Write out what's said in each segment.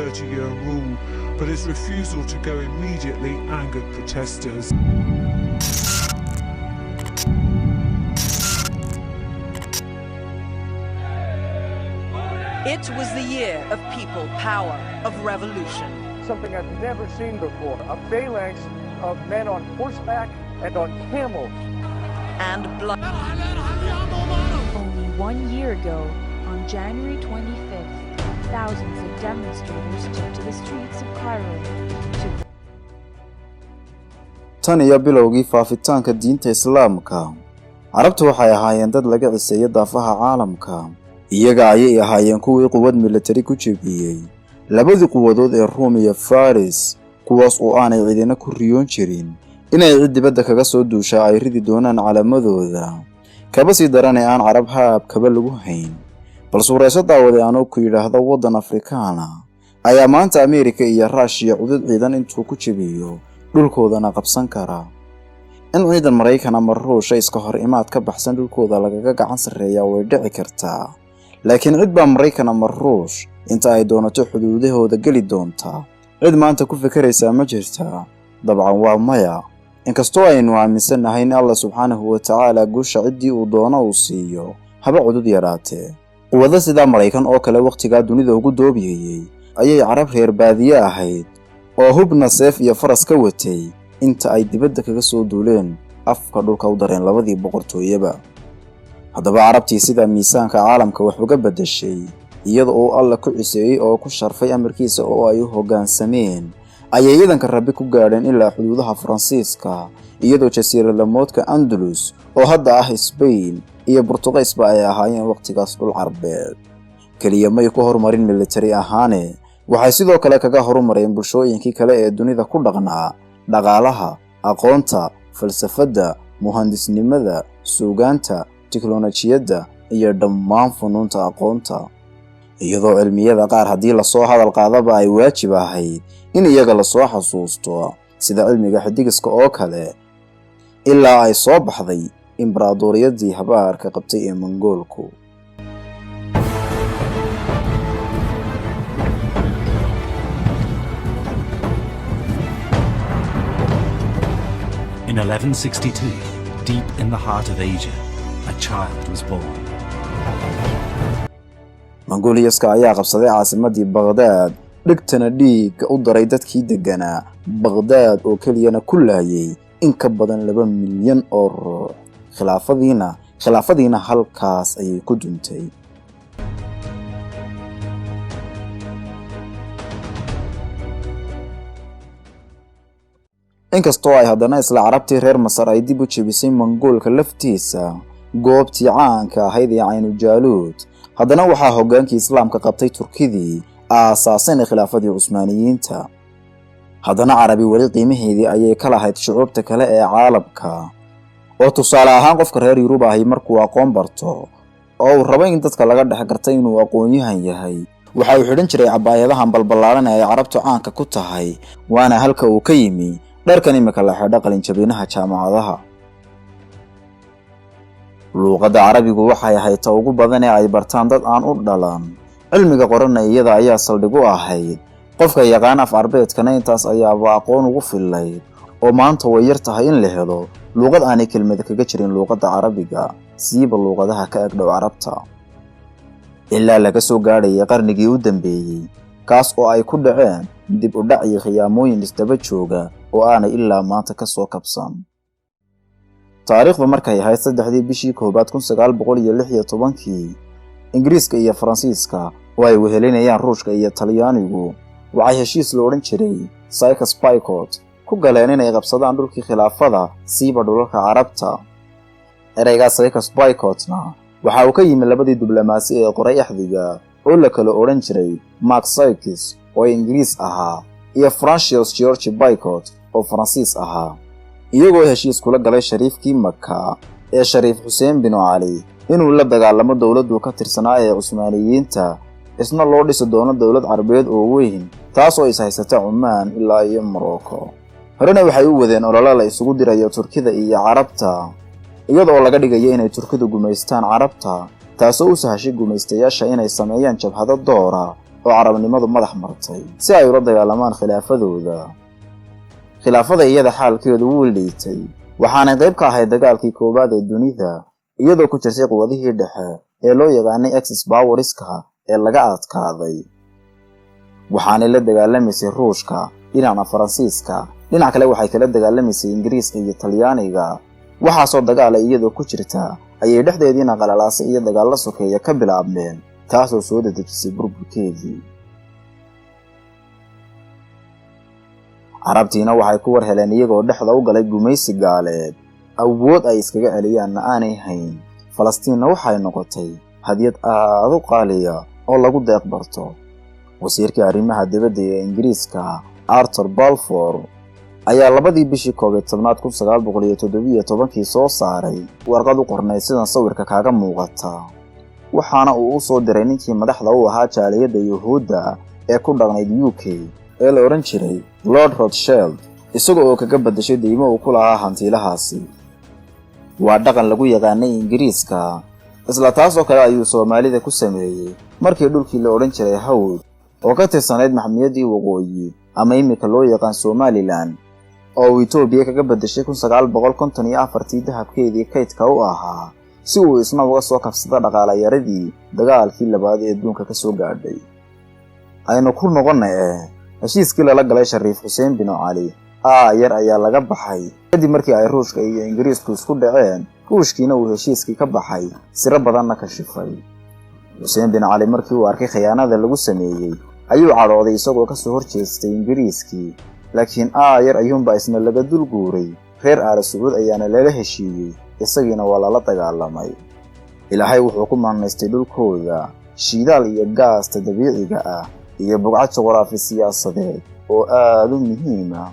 30-year rule, but his refusal to go immediately angered protesters. It was the year of people power, of revolution. Something I've never seen before, a phalanx of men on horseback and on camels. And blood. Only 1 year ago, on January 25th, thousands of demonstrators took to the streets of Cairo to tan iyo bilowgii faafitaanka diinta islaamka carabtu waxay ahaayeen dad laga ciseeyo daafaha caalamka iyaga ayay ahaayeen kuwii quwad military ku jebiyey labadii quwadood ee Rome iyo Faris kuwaas oo aanay cidina ku riyoon jirin inay cid dibadda kaga soo duusha ay ridi doonaan calaamadooda kaba sii daranay aan carab haab kaba lagu hayn balse warayso daawade aanoo ku yidhaahdo waddan Afrikaana ayaa maanta Ameerika iyo Russia cudud ciidan intuu ku jebiyo dhulkoodana qabsan kara in ciidan Mareykan ama Ruush iska hor imaad ka baxsan dhulkooda lagaga gacan sareeyaa way dhici kartaa laakiin cid baa Mareykan ama Ruush inta ay doonato xuduudahooda gali doonta cid maanta ku fikiraysa ma jirtaa dabcan waa maya inkastoo aynu aaminsanahay in Allah subhanahu wa ta'ala guusha cidii uu doono uu siiyo haba cudud yaraatee quwada sida Mareykan oo kale waqtiga dunida ugu doobiyay ayay carab reer baadiye ahayd oo hubna seef iyo faras ka watay inta ay dibadda kaga soo duuleen afka dhulka u dareen labadii boqortooyaba haddaba carabtii sida miisaanka caalamka wax uga bedeshay iyada oo alla ku ciseeyay oo ku sharfay amarkiisa oo ay u hoggaansameen ayay ciidanka Rabbi ku gaadheen ilaa xuduudaha Faransiiska iyadoo jasiiradamoodka Andalus oo hadda ah Spain iyo Portugal ay ahaayeen waqtigaas dhul Carbeed kaliya may ku horumarin military ahaane waxay sidoo kale kaga horumareen bulshooyinkii kale ee dunida ku dhaqnaa dhaqaalaha aqoonta falsafada muhandisnimada suugaanta tiknoolajiyada iyo dhammaan funuunta aqoonta iyadoo cilmiyada qaar hadii la soo hadal qaadaba ay waajib ahayd in iyaga la soo xasuusto sida cilmiga xidigiska oo kale ilaa ay soo baxday imbraadoriyadii habaarka qabtay ee Mongoolku In 1162, deep in the heart of Asia, a child was born. Mongooliyaska ayaa qabsaday caasimadii Baghdad dhigtana dhiig u daray dadkii deganaa Baghdad oo kaliyana ku laayay in ka badan 2 milyan oo ruux khilaafadiina halkaas ayay ku duntay inkastoo ay haddana isla carabtii reer Masar ay dib u jebisay Mongoolka laftiisa goobtii caanka ahayd ee Aynu Jaaluud haddana waxaa hoggaankii islaamka qabtay Turkidii aasaaseen khilaafadii Cusmaaniyiinta haddana Carabi wali qiimaheedii ayay ka lahayd shucuubta kale ee caalamka oo tusaale ahaan qofka reer Yurub ahi markuu aqoon barto oo uu rabo in dadka laga dhex gartay inuu aqoon-yahan yahay waxa uu xidhan jiray cabaayadahan balbalaaran ee carabtu caanka ku tahay waana halka uu ka yimi dharkan imika la xidha qalin jabinaha jaamacadaha luqadda Carabigu waxay ahayd ta ugu badan ee ay bartaan dad aan u dhalan cilmiga qoranayada ayaa saldhig u ahayd qofka yaqaan af Carbeedkana intaas ayaaba aqoon ugu filayd oo maanta way yar tahay in la helo luqad aan kelmad kaga jirin luqadda Carabiga siiba luqadaha ka agdhow Carabta ilaa laga soo gaadhay qarnigii u dambeeyay kaas oo ay ku dhaceen dib u dhac iyo khiyaamooyin isdaba jooga oo aanay ilaa maanta ka soo kabsan taariikhdu markay ahayd 3 bishii koobaad 1916 Ingiriiska iyo Faransiiska oo ay wehelinayaan Ruushka iyo Talyaanigu waxay heshiis la oran jiray Sykes-Picot ku galeen inay qabsadaan dhulkii khilaafada siiba dhulalka Carabta ereyga Sykes-Picotna waxa uu ka yimi labadii diblomaasi ee qoray axdiga oo la kala oran jiray Max Sykes oo Ingiriis ahaa iyo Francis George Picot oo Faransiis ahaa iyagoo heshiis kula galay shariifkii Makka ee Shariif Hussein bin Ali inuu la dagaalamo dawladdu ka tirsanaa ee Cusmaaniyiinta isna loo dhisi doono dawlad Carabeed oo weyn taas oo is haysata Oman ilaa iyo Morocco horena waxay u wadeen olole la isugu dirayo Turkida iyo Carabta iyadoo laga dhigayo inay Turkidu gumaystaan Carabta taasoo u sahashay gumaystayaasha inay sameeyaan jabhado doora oo carabnimadu madax martay si ay ula dagaalamaan khilaafadooda. khilaafada iyada xaalkeedu wuu liitay, waxaana qayb ka ahayd dagaalkii koowaad ee dunida, iyadoo ku jirtay quwadihii dhexe ee loo yaqaanay Axis Powerska ee laga adkaaday. waxaanay la dagaalamaysay Ruushka, dhinaca Faransiiska, dhinac kale waxay kala dagaalamaysay Ingiriiska iyo Talyaaniga. waxaasoo dagaala iyadoo ku jirta ayay dhexdeediina qalalaasay iyo dagaal la sokeeya ka bilaabmeen, taasoo soo dedejisay burburkeedii. carabtiina waxay ku war heleen iyagoo dhexda u galay gumaysi gaaleed, awood ay iskaga celiyaanna aanay hayn. Falastiinna waxay noqotay hadiyad aad u qaaliya oo lagu deeq barto. wasiirkii arrimaha dibadda ee Ingiriiska Arthur Balfour ayaa 2 bishii 11 1917 soo saaray warqad u qornay sidan sawirka kaaga muuqata, waxaana uu u soo diray ninkii madaxda u ahaa jaaliyadda Yuhuudda ee ku dhaqnayd UK ee la oran jiray Lord Rothschild, isagoo kaga badashay deymo uu ku lahaa hantiilahaasi. waa dhaqan lagu yaqaanay Ingiriiska, isla taasoo kale ayuu Soomaalida ku sameeyay markii dhulkii la oran jiray Hawd oo ka tirsanayd maxmiyadii waqooyi ama imika loo yaqaan Somaliland, oo Itoobiya kaga badashay 1954 dahabkeedii kaydka u ahaa si uu isna uga soo kabsado dhaqaale yaradii dagaalkii labaad ee adduunka ka soo gaadhay. aynu ku noqonay heshiiskii lala galay Shariif Xuseen bin Cali yar ayaa laga baxay kadib markii ay Ruushka iyo Ingiriisku isku dhaceen. Ruushkiina uu heshiiskii ka baxay, siro badanna ka shifay. Xuseen bin Cali markii uu arkay khiyaanada lagu sameeyay ayuu cadhooday isagoo ka soo horjeestay Ingiriiskii, laakiin yar ayuunba isna laga dul guuray. reer Aal Sacuud ayaana lala heshiiyey, isagiina waa lala dagaalamay. Ilaahay wuxuu ku maanaystay dhulkooda shidaal iyo gaasta dabiiciga ah iyo bugcad juqraafi siyaasadeed oo aad u muhiim ah.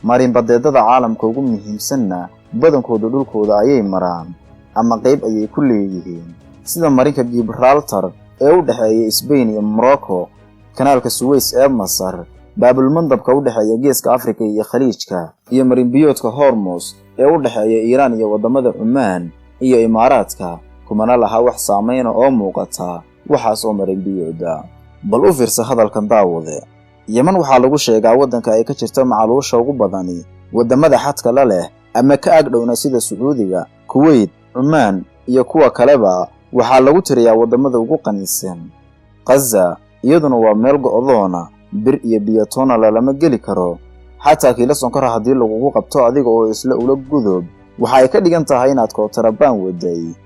marin badeedada caalamka ugu muhiimsanna badankooda dhulkooda ayay maraan ama qayb ayay ku leeyihiin, sida marinka Gibraltar ee u dhaxeeya Spain iyo Morocco, kanaalka Suez ee Masar, baabul mandabka u dhaxeeya Geeska Afrika iyo Khaliijka, iyo marin biyoodka Hormuz ee u dhaxeeya Iiraan iyo wadamada Oman iyo Imaaraadka. kumana laha wax saameyn oo muuqata waxaas oo marin biyooda. bal u fiirsa hadalkan daawade. Yemen waxaa lagu sheegaa wadanka ay ka jirto macaluusha ugu badani wadamada xadka la leh ama ka agdhowna sida Sacuudiga, Kuwait, Oman iyo kuwa kaleba. waxaa lagu tiriyaa wadamada ugu qaniisan. Gaza iyaduna waa meel go'doona, bir iyo biyatoona lama geli karo, xataa kiila sonkor haddii lagugu qabto adiga oo isla ula gudub waxa ay ka dhigan tahay inaad kootarabaan waday.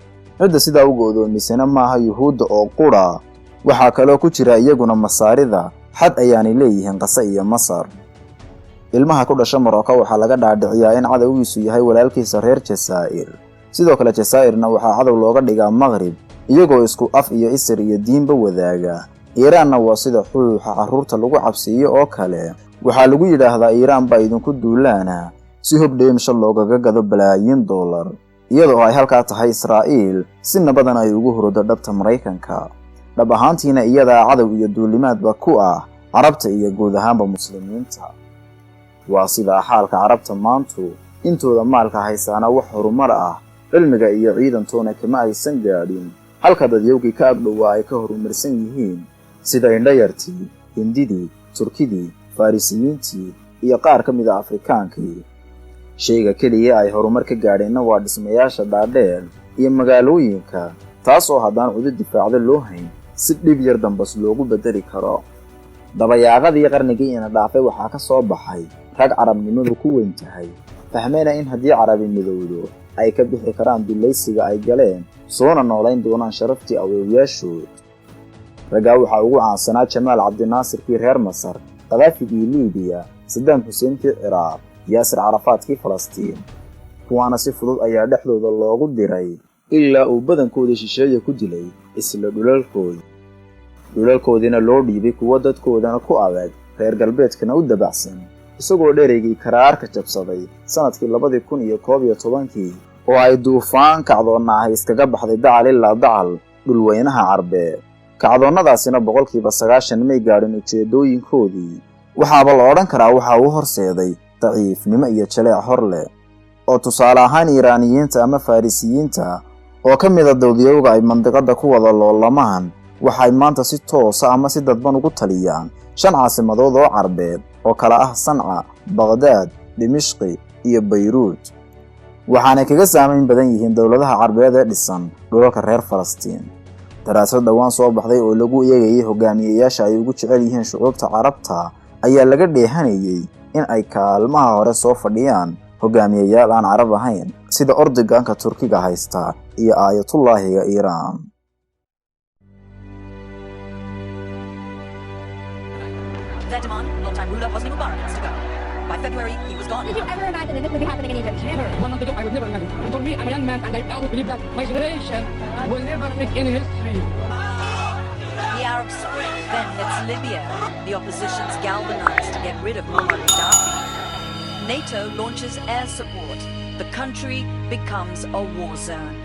cidda sidaa u go'doomisana maaha Yuhuudda oo qura, waxaa kaloo ku jira iyaguna Masaarida, xad ayaanay leeyihiin Gaza iyo Masar. ilmaha ku dhasha Morocco waxaa laga dhaadhiciyaa in cadawgiisu yahay walaalkiisa reer Jazaa'ir. sidoo kale Jazaa'irna waxaa cadow looga dhigaa Maghrib, iyagoo isku af iyo isir iyo diinba wadaaga. Iiraanna waa sida xuuxa carruurta lagu cabsiyo oo kale. waxaa lagu yidhaahdaa Iiraan baa idinku duulaana si hubdheemisho loogaga gado balaayiin dollar, iyadoo ay halkaa tahay Israa'iil si nabadan ay ugu hurdo dhabta Maraykanka. dhab ahaantiina iyadaa cadow iyo duulimaadba ku ah carabta iyo guud ahaanba muslimiinta. waa sida xaalka carabta maantu, intooda maalka haysaana wax horumar ah, cilmiga iyo ciidantoona kama aysan gaadhin, halka dadyowgii ka agdhowaa ay ka horumarsan yihiin, sida Indhayartii, Hindidii, Turkidii, Farisiyiintii iyo qaar ka mid ah Afrikaankii. shayga keliya ay horumar ka gaadheenna waa dhismayaasha dhaadheer iyo magaalooyinka, taas oo haddaan cudud difaacda loo hayn si dhib yar dambas loogu bedeli karo. dabayaaqadii qarnigii ina dhaafay waxaa ka soo baxay rag carabnimadu ku weyn tahay, fahmayna in haddii carabi midowdo ay ka bixi karaan dulaysiga ay galeen, soona noolayn doonaan sharaftii awoowayaashood. raggaa waxaa ugu caansanaa Jamaal Cabdinaasirkii reer Masar, Qadaafigii Liibiya, Saddam Xuseenkii Ciraaq, Yaasir Carafaadkii Falastiin. kuwaana si fudud ayaa dhexdooda loogu diray ilaa uu badankooda shisheeye ku dilay isla dhulalkoodiina loo dhiibay kuwa dadkoodana ku adag, reer galbeedkana u dabacsan, isagoo dhereygii karaarka jabsaday sanadkii 2011 oo ay duufaan kacdoonna ah iskaga baxday dacal ilaa dacal dhulweynaha Carbeed. kacdoonnadaasina 90% may gaadhin ujeedooyinkoodii. waxaaba la odhan karaa waxa uu horseeday daciifnimo iyo jaleec hor leh, oo tusaale ahaan Iiraaniyiinta ama Farisiyiinta oo ka mid ah dawladooga ay mandiqada ku wada loolamaan waxay maanta si toosa ama si dadban ugu taliyaan 5 caasimadood oo Carbeed oo kala ah Sanca, Baghdad, Dimishqi iyo Beirut. waxaana kaga saameyn badan yihiin dawladaha Carbeed ee dhisan dhulalka reer Falastiin. daraasad dhawaan soo baxday oo lagu eegayay hogaamiyeyaasha ay ugu jecel yihiin shucuubta Carabta ayaa laga dheehanayay in ay kaalmaha hore soo fadhiyaan hogaamiyeyaal aan Carab ahayn sida Erdogan-ka Turkiga haysta iyo Ayatullaahiga Iiraan. Their demand, long-time ruler Hosni Mubarak has to go. By February, he was gone. Did you ever imagine that this would be happening in Egypt? Never. 1 month ago, I would never imagine. For me, I'm a young man, and I always believe that my generation will never make any history. The Arab Spring then hits Libya. The opposition's galvanized to get rid of Muammar Gaddafi. NATO launches air support. The country becomes a war zone.